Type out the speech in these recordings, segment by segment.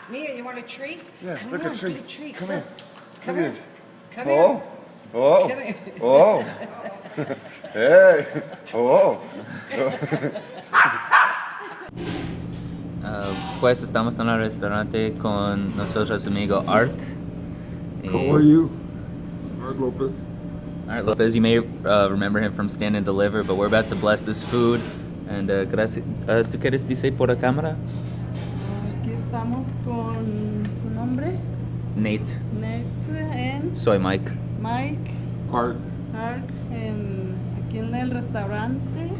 Mia, you want a treat? Yeah, Come look on, at tree. get a treat. Come here. Come Look here. at this. Come Oh. here. Oh. Come here. Oh. Hey. Oh. Pues estamos en el restaurante con nosotros amigo Art. How are you? Art Lopez. Art Lopez, you may remember him from Stand and Deliver, but we're about to bless this food. And gracias. ¿Tú quieres decir por la cámara? Aquí estamos con su nombre, Nate. Nate and Soy Mike. Mike, Art. Art, aquí en el restaurante.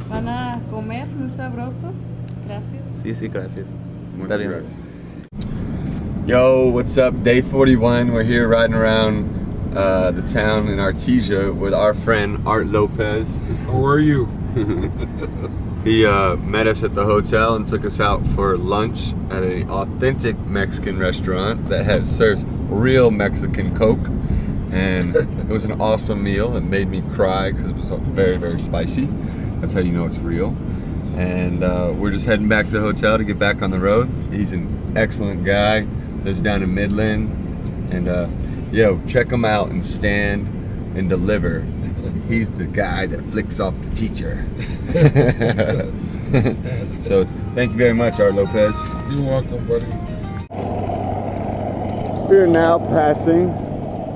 Van a comer muy sabroso. Gracias. Sí, gracias. Está Muchas bien. gracias. Yo, what's up? Day 41. We're here riding around the town in Artesia with our friend Art Lopez. How are you? He met us at the hotel and took us out for lunch at an authentic Mexican restaurant that serves real Mexican Coke. And it was an awesome meal. It made me cry because it was very, very spicy. That's how you know it's real. And we're just heading back to the hotel to get back on the road. He's an excellent guy. Lives down in Midland. And yo, check him out and Stand and Deliver. He's the guy that flicks off the teacher. So thank you very much, Art Lopez. You're welcome, buddy. We're now passing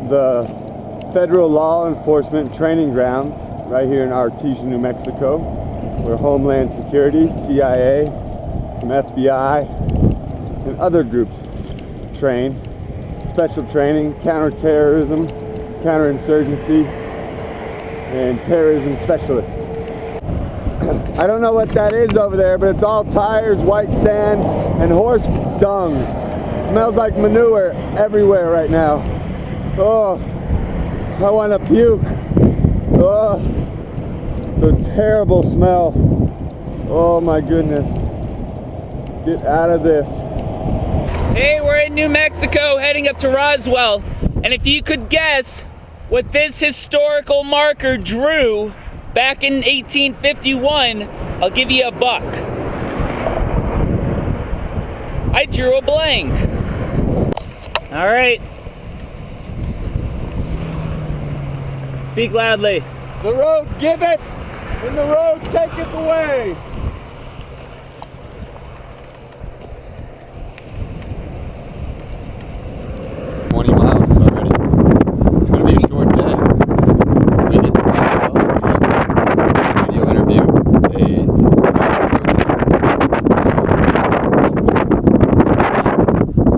the federal law enforcement training grounds right here in Artesia, New Mexico, where Homeland Security, CIA, some FBI, and other groups train. Special training, counterterrorism, counterinsurgency, and terrorism specialists. I don't know what that is over there, but it's all tires, white sand, and horse dung. Smells like manure everywhere right now. Oh, I want to puke. Oh, it's a terrible smell. Oh my goodness. Get out of this. Hey, we're in New Mexico heading up to Roswell. And if you could guess what this historical marker drew back in 1851, I'll give you a buck. I drew a blank. All right. Speak loudly. The road giveth, and the road taketh away. Miles already. It's going to be a short day. We get to Roswell. Video interview.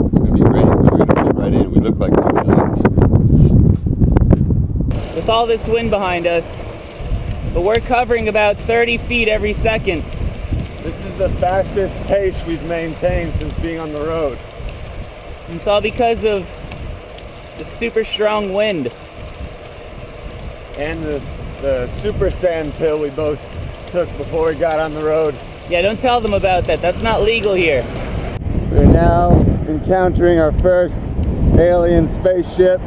It's going to be great. We're going to get right in. We look like two aliens. With all this wind behind us, but we're covering about 30 feet every second. This is the fastest pace we've maintained since being on the road. And it's all because of the super strong wind. And the super sand pill we both took before we got on the road. Yeah, don't tell them about that. That's not legal here. We're now encountering our first alien spaceship.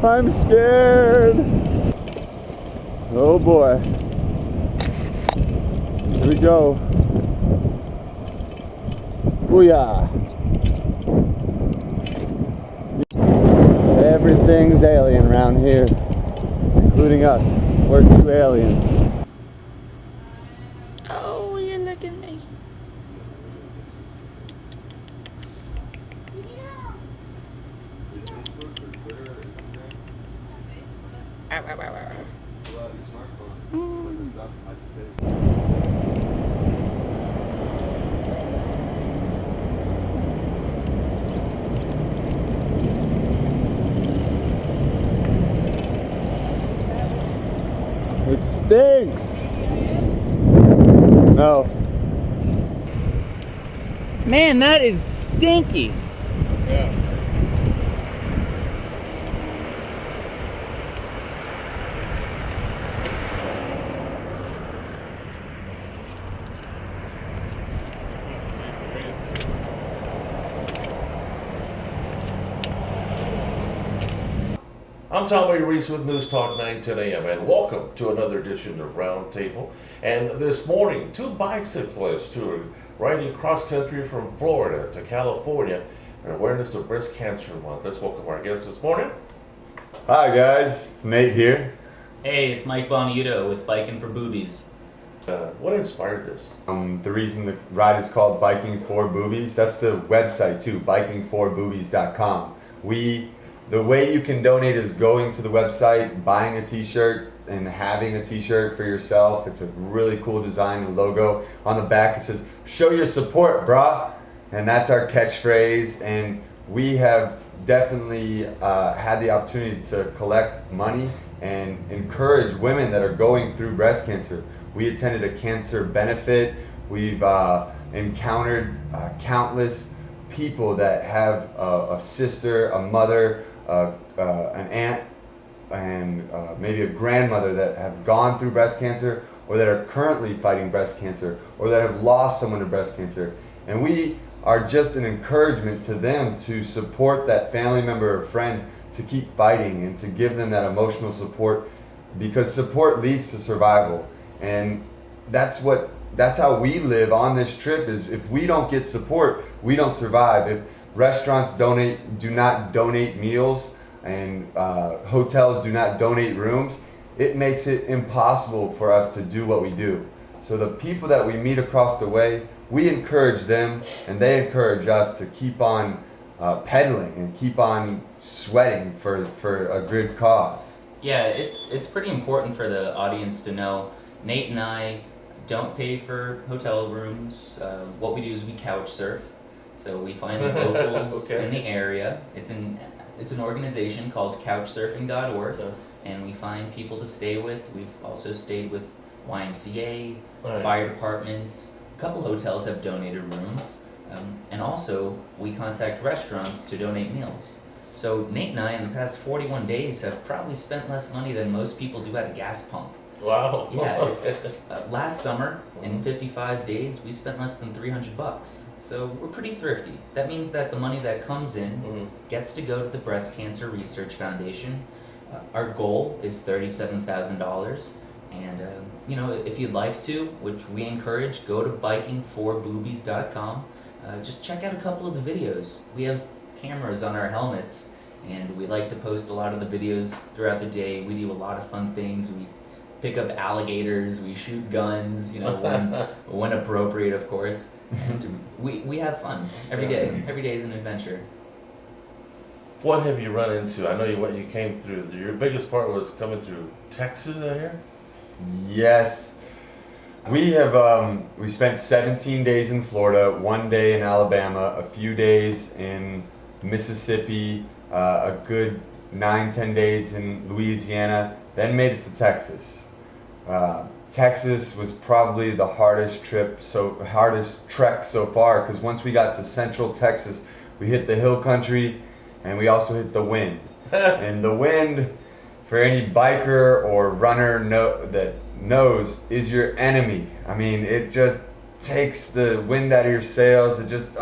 I'm scared. Oh boy. Here we go. Booyah. Everything's alien around here, including us. We're two aliens. Oh, you're looking at me. It stinks. No. Man, that is stinky. Yeah. I'm Tommy Reese with News Talk 910 AM, and welcome to another edition of Roundtable. And this morning, two bicyclists who are riding cross country from Florida to California in awareness of Breast Cancer Month. Let's welcome our guests this morning. Hi guys, it's Nate here. Hey, it's Mike Bonuto with Biking For Boobies. What inspired this? The reason the ride is called Biking For Boobies, that's the website too, bikingforboobies.com. The way you can donate is going to the website, buying a t-shirt, and having a t-shirt for yourself. It's a really cool design, the logo. On the back it says, "Show your support, brah." And that's our catchphrase. And we have definitely had the opportunity to collect money and encourage women that are going through breast cancer. We attended a cancer benefit. We've encountered countless people that have a sister, a mother, an aunt, and maybe a grandmother that have gone through breast cancer, or that are currently fighting breast cancer, or that have lost someone to breast cancer. And we are just an encouragement to them to support that family member or friend to keep fighting and to give them that emotional support, because support leads to survival. And that's how we live on this trip, is if we don't get support, we don't survive. If restaurants do not donate meals, and hotels do not donate rooms, it makes it impossible for us to do what we do. So the people that we meet across the way, we encourage them, and they encourage us to keep on pedaling and keep on sweating for a good cause. Yeah, it's pretty important for the audience to know Nate and I don't pay for hotel rooms. What we do is we couch surf. So we find the locals in the area. It's an organization called couchsurfing.org, and we find people to stay with. We've also stayed with YMCA, fire departments. A couple hotels have donated rooms, and also we contact restaurants to donate meals. So Nate and I, in the past 41 days, have probably spent less money than most people do at a gas pump. Wow. Yeah. Last summer, in 55 days, we spent less than $300. So we're pretty thrifty. That means that the money that comes in gets to go to the Breast Cancer Research Foundation. Our goal is $37,000. And, if you'd like to, which we encourage, go to bikingforboobies.com. Just check out a couple of the videos. We have cameras on our helmets, and we like to post a lot of the videos throughout the day. We do a lot of fun things. We pick up alligators, we shoot guns, when appropriate, of course. And we have fun every day. Every day is an adventure. What have you run into? I know what you came through. Your biggest part was coming through Texas, I hear? Yes. We have we spent 17 days in Florida, 1 day in Alabama, a few days in Mississippi, a good 9-10 days in Louisiana, then made it to Texas. Texas was probably the hardest trek so far, because once we got to central Texas, we hit the hill country, and we also hit the wind. And the wind, for any biker or runner that knows, is your enemy. I mean, it just takes the wind out of your sails. It just,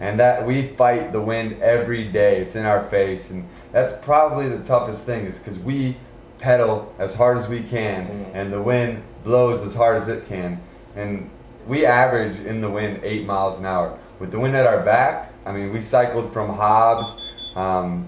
and that we fight the wind every day. It's in our face, and that's probably the toughest thing, is because we pedal as hard as we can, and the wind blows as hard as it can, and we average in the wind 8 miles an hour. With the wind at our back, I mean, we cycled from Hobbs not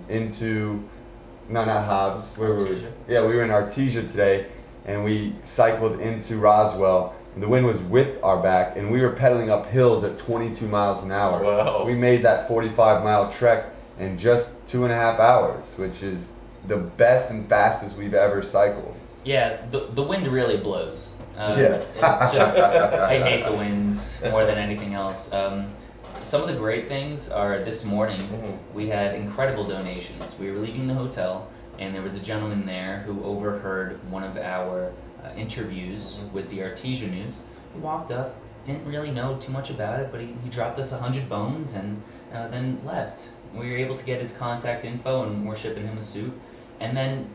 Hobbs, where were we? Yeah, we were in Artesia today, and we cycled into Roswell, and the wind was with our back, and we were pedaling up hills at 22 miles an hour. Wow. We made that 45-mile trek in just 2.5 hours, which is the best and fastest we've ever cycled. Yeah, the wind really blows. Yeah. I hate the winds more than anything else. Some of the great things are this morning we had incredible donations. We were leaving the hotel, and there was a gentleman there who overheard one of our interviews with the Artesia News. He walked up, didn't really know too much about it, but he dropped us 100 bones and then left. We were able to get his contact info, and we're shipping him a suit. And then,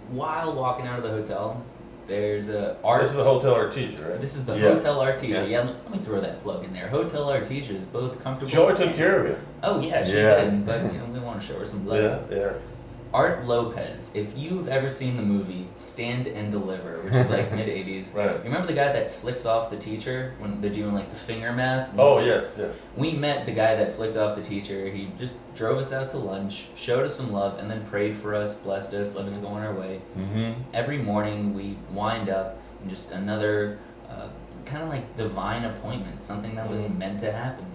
while walking out of the hotel, there's art. This is the Hotel Artesia, right? This is the Hotel Artesia. Yeah, let me throw that plug in there. Hotel Artesia is both comfortable. She always took care of you. Oh yeah, she did. But we want to show her some love. Yeah. Art Lopez, if you've ever seen the movie Stand and Deliver, which is like mid-80s, Right. You remember the guy that flicks off the teacher when they're doing like the finger math? Oh, yes, yes. We met the guy that flicked off the teacher. He just drove us out to lunch, showed us some love, and then prayed for us, blessed us, let us go on our way. Mm-hmm. Every morning we wind up in just another kind of like divine appointment, something that was meant to happen.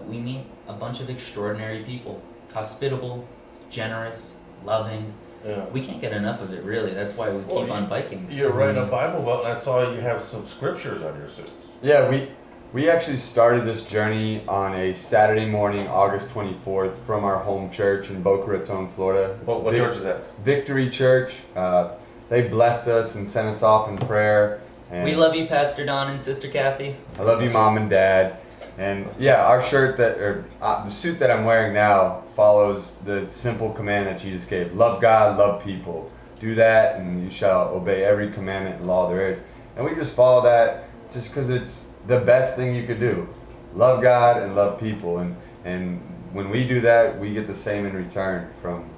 We meet a bunch of extraordinary people, hospitable, generous, loving. Yeah. We can't get enough of it, really. That's why we keep on biking. You're writing a Bible belt, and I saw you have some scriptures on your suits. Yeah, we actually started this journey on a Saturday morning, August 24th, from our home church in Boca Raton, Florida. What church is that? Victory Church. They blessed us and sent us off in prayer. And We love you, Pastor Don and Sister Kathy. I love you, Mom and Dad. And yeah, our shirt the suit that I'm wearing now follows the simple command that Jesus gave. Love God, love people. Do that and you shall obey every commandment and law there is. And we just follow that just because it's the best thing you could do. Love God and love people. And when we do that, we get the same in return from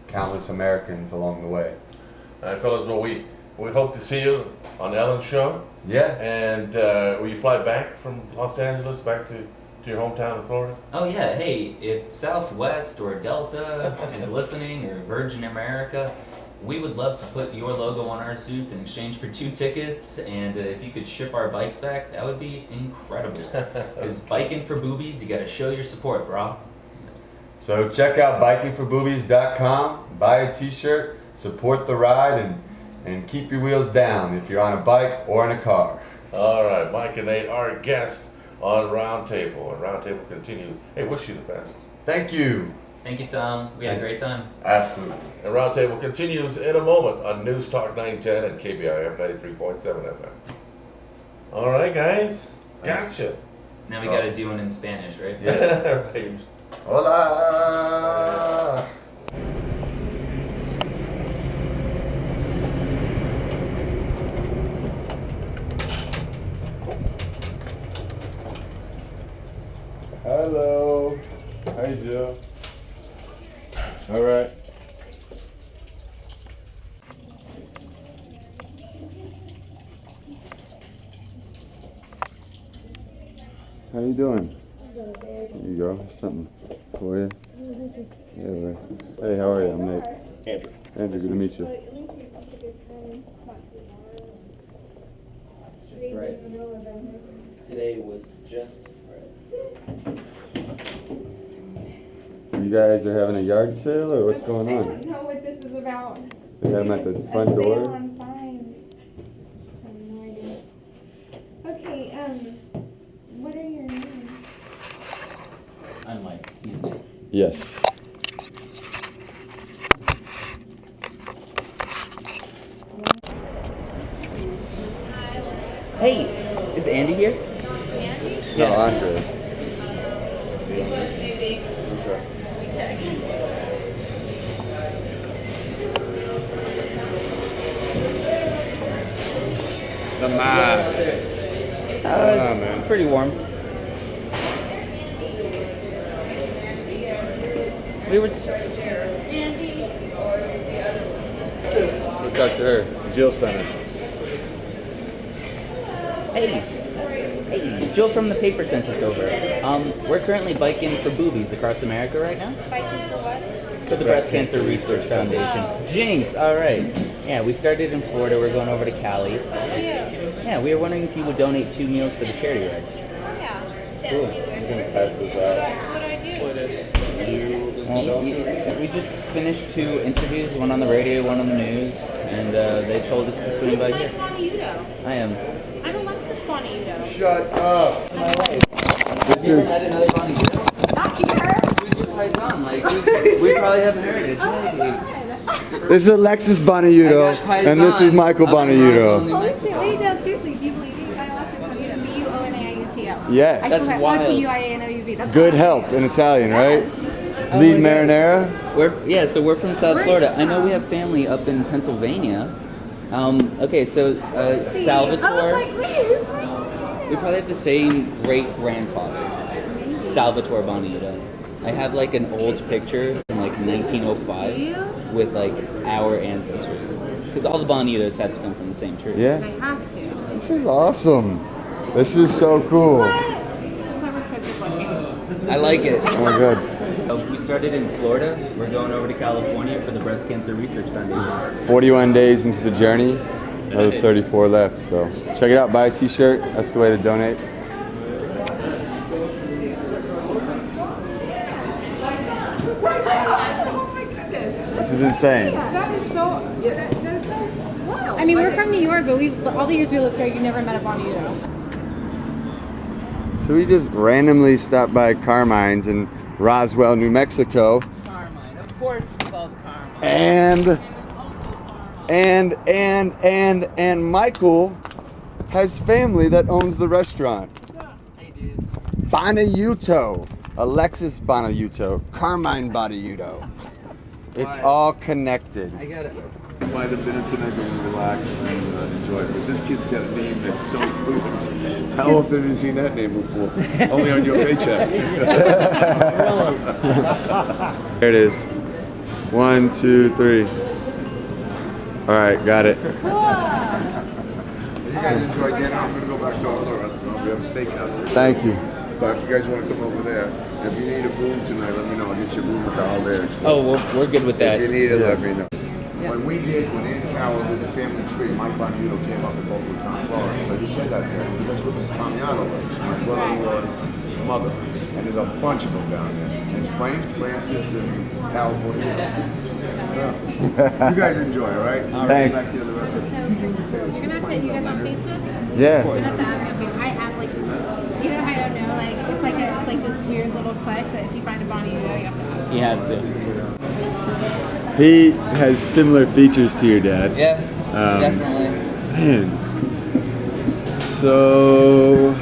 countless Americans along the way. All right, fellas, well, we hope to see you on Ellen's show. Yeah. And will you fly back from Los Angeles back to your hometown in Florida? Oh yeah, hey, if Southwest or Delta is listening, or Virgin America, we would love to put your logo on our suits in exchange for 2 tickets, and if you could ship our bikes back, that would be incredible. Because biking for boobies, you gotta show your support, bro. So check out bikingforboobies.com, buy a t-shirt, support the ride, and keep your wheels down if you're on a bike or in a car. All right, Mike and Nate, our guests on Roundtable, and Roundtable continues. Hey, wish you the best. Thank you. Thank you, Tom. We had a great time. Absolutely. And Roundtable continues in a moment on News Talk 910 and KBIF 93.7 FM. All right, guys. Gotcha. Now we gotta do one in Spanish, right? Yeah, right. Hola. Hello. How you doing? All right. How you doing? There you go. Something for you. Yeah, right. Hey, how are you? I'm Nate. Andrew. Andrew, good to meet you. Just right. Today was just right. You guys are having a yard sale, or what's going I on? don't know what this is about. They got them at the front Sale door? on signs. I have no idea. Okay, what are your names? I'm Mike. He's Nate. Yes. Hey, is Andy here? Andy? No, Andre. Maybe. The man. Man. Pretty warm. We were. Andy? We'll talk to her. Jill sent us. Hey, Jill from the paper sent us over. We're currently biking for boobies across America right now. Biking for what? For the Breast Cancer Research Foundation. Jinx, alright. Yeah, we started in Florida, we're going over to Cali. Yeah, we were wondering if you would donate 2 meals for the charity ride. Yeah. Cool. We're going to pass this out. What I do? We just finished 2 interviews, one on the radio, one on the news, and they told us to swing by Who's here. Mike Bonajudo? I am. I'm Alexis Bonajudo. Shut up. My wife. Have you ever met another Bonnie girl? Not here. Who's your paisan? Like, we probably haven't heard it. This is Alexis Bonajudo, and this is Michael Bonajudo. Holy shit, wait, no, seriously, do you believe me? I'm Alexis Bonajudo. B-U-O-N-A-I-U-T-O. Yes. I That's still have wild. O-T-U-I-A-N-O-U-V. That's Good wild. help in Italian, right? Bleed marinara? So we're from South Florida. I know we have family up in Pennsylvania. Okay, so Salvatore. I was like, wait, who's Mike? We probably have the same great grandfather, Salvatore Bonajudo. I have like an old picture from like like 1905 with like our ancestors. Because all the Bonitos had to come from the same tree. Yeah. They have to. This is awesome. This is so cool. I like it. Oh my god. We started in Florida. We're going over to California for the Breast Cancer Research Foundation. 41 days into the journey. Another 34 left. So check it out. Buy a t-shirt. That's the way to donate. This is insane. That is so. That is so wild. I mean, we're from New York, but all the years we lived here, you never met a Bonito. So we just randomly stopped by Carmine's in Roswell, New Mexico. Carmine. Of course it's called Carmine. And Michael has family that owns the restaurant. Hey, dude. Bonaiuto. Alexis Bonaiuto. Carmine Bonaiuto. It's Why? all connected. I got it. 5 minutes and I go and relax and enjoy it. But this kid's got a name that's so cool. How often have you seen that name before? Only on your paycheck. There it is. 1, 2, 3. All right, got it. If you guys enjoy dinner, I'm going to go back to our other restaurant. We have a steakhouse there. Thank you. But if you guys want to come over there, if you need a room tonight, let me know. I'll get you a room with the all there. Oh, we're good with that. If you need it, let me know. When Ann Carroll did the family tree, Mike Bonito came up in Boca Raton, Florida. So he said that there because that's where Mrs. Palmiano lives. My brother-in-law's mother. And there's a bunch of them down there. And it's Frank, Francis, and Al Bonito. Yeah. You guys enjoy, all right? Thanks. Back to the rest of So you're gonna have to, you guys on Facebook? Yeah. You're gonna have to add me on Facebook. I add like, even if I don't know, like it's like this weird little click that if you find a Bonito, you have to add. You have to. He has similar features to your dad. Yeah, definitely. Man. So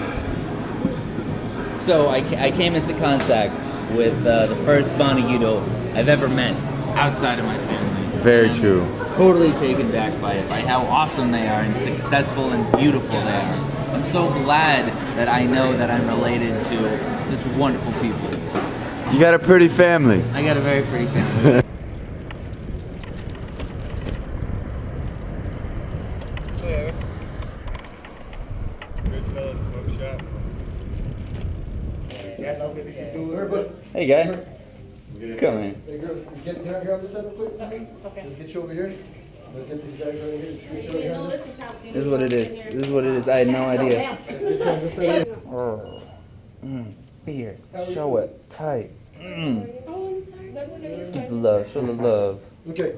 So I came into contact with the first Bonito I've ever met outside of my family. very And true. Totally taken back by it, by how awesome they are and successful and beautiful they are. I'm so glad that I know that I'm related to such wonderful people. You got a pretty family. I got a very pretty family. Hey guy. Come in. Hey girl, can I grab this up real quick? Okay. Let's get you over here. Let's get these guys right here. This is what it is. This is what it is. I had no idea. Beers. Show it. Tight. Give the love. Show the love. Okay.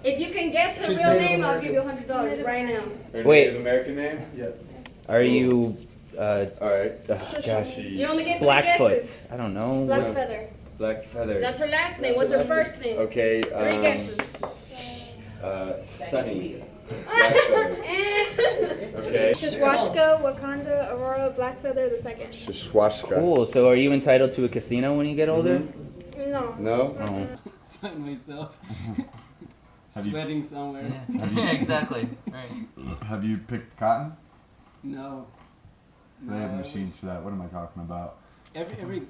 If you can guess her real name, I'll give you $100 right now. Wait. American name? Yeah. Are you, Alright. Gosh, You only get 3 Blackfoot? guesses. I don't know. Blackfeather. Black feather. That's her last name. What's her first name? Okay. 3 guesses. Sunny. Okay. Shishwashka, Wakanda, Aurora, Blackfeather, the second. Shishwashka. Cool. So are you entitled to a casino when you get older? No. No. Oh. Find myself Have you sweating somewhere. Yeah, exactly. Right. have you picked cotton? No. They have machines for that. What am I talking about? Every